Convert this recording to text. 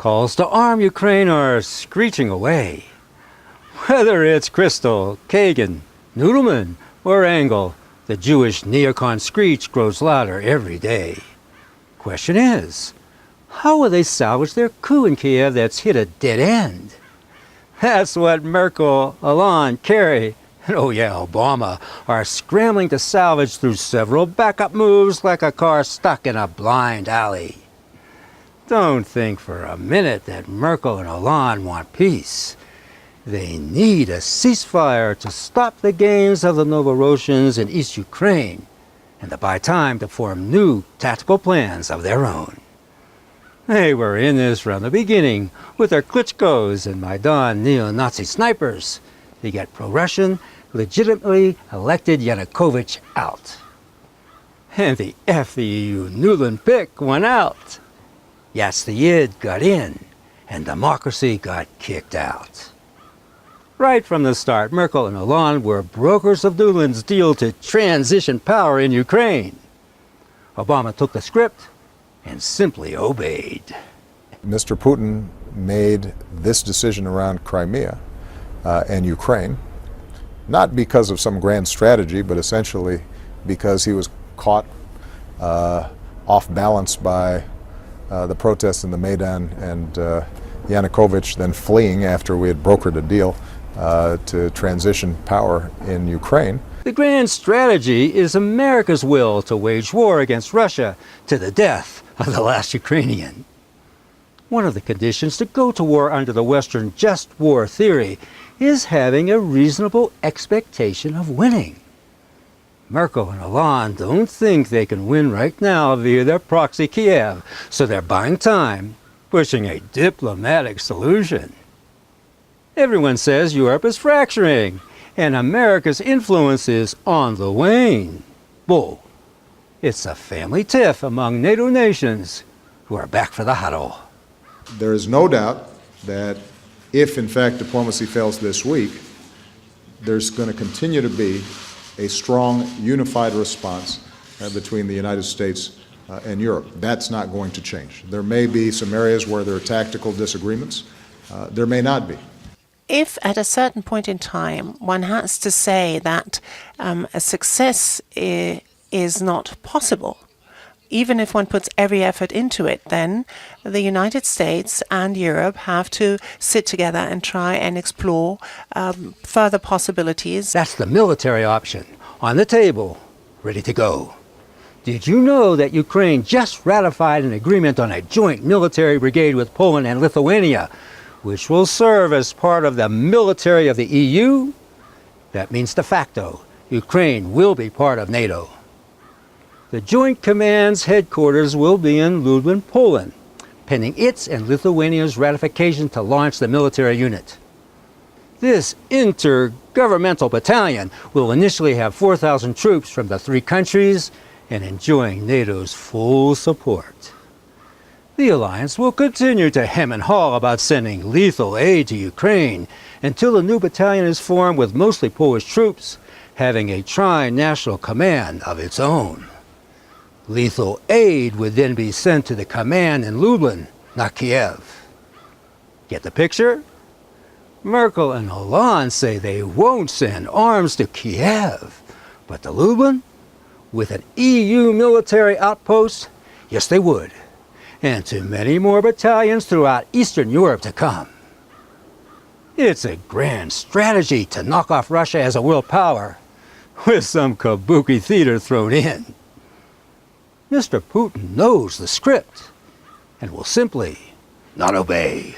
Calls to arm Ukraine are screeching away. Whether it's Crystal, Kagan, Noodleman, or Engel, the Jewish neocon screech grows louder every day. Question is, how will they salvage their coup in Kiev that's hit a dead end? That's what Merkel, Hollande, Kerry, and oh yeah, Obama are scrambling to salvage through several backup moves like a car stuck in a blind alley. Don't think for a minute that Merkel and Hollande want peace. They need a ceasefire to stop the gains of the Novorossians in East Ukraine and to buy time to form new tactical plans of their own. They were in this from the beginning with their Klitschkos and Maidan neo-Nazi snipers to get pro-Russian, legitimately elected Yanukovych out. And the FEU Nuland pick went out. Yid got in, and democracy got kicked out. Right from the start, Merkel and Hollande were brokers of Nuland's deal to transition power in Ukraine. Obama took the script and simply obeyed. Mr. Putin made this decision around Crimea and Ukraine, not because of some grand strategy, but essentially because he was caught off balance by the protests in the Maidan and Yanukovych then fleeing after we had brokered a deal to transition power in Ukraine. The grand strategy is America's will to wage war against Russia to the death of the last Ukrainian. One of the conditions to go to war under the Western just war theory is having a reasonable expectation of winning. Merkel and Hollande don't think they can win right now via their proxy Kiev, so they're buying time, pushing a diplomatic solution. Everyone says Europe is fracturing, and America's influence is on the wane. Bull. It's a family tiff among NATO nations who are back for the huddle. There is no doubt that if, in fact, diplomacy fails this week, there's going to continue to be a strong, unified response between the United States and Europe. That's not going to change. There may be some areas where there are tactical disagreements. There may not be. If at a certain point in time one has to say that a success is not possible, even if one puts every effort into it, then the United States and Europe have to sit together and try and explore further possibilities. That's the military option on the table, ready to go. Did you know that Ukraine just ratified an agreement on a joint military brigade with Poland and Lithuania, which will serve as part of the military of the EU? That means de facto, Ukraine will be part of NATO. The Joint Command's headquarters will be in Lublin, Poland, pending its and Lithuania's ratification to launch the military unit. This intergovernmental battalion will initially have 4,000 troops from the three countries and enjoying NATO's full support. The alliance will continue to hem and haw about sending lethal aid to Ukraine until the new battalion is formed with mostly Polish troops, having a tri-national command of its own. Lethal aid would then be sent to the command in Lublin, not Kiev. Get the picture? Merkel and Hollande say they won't send arms to Kiev, but to Lublin, with an EU military outpost, yes they would, and to many more battalions throughout Eastern Europe to come. It's a grand strategy to knock off Russia as a world power, with some kabuki theater thrown in. Mr. Putin knows the script and will simply not obey.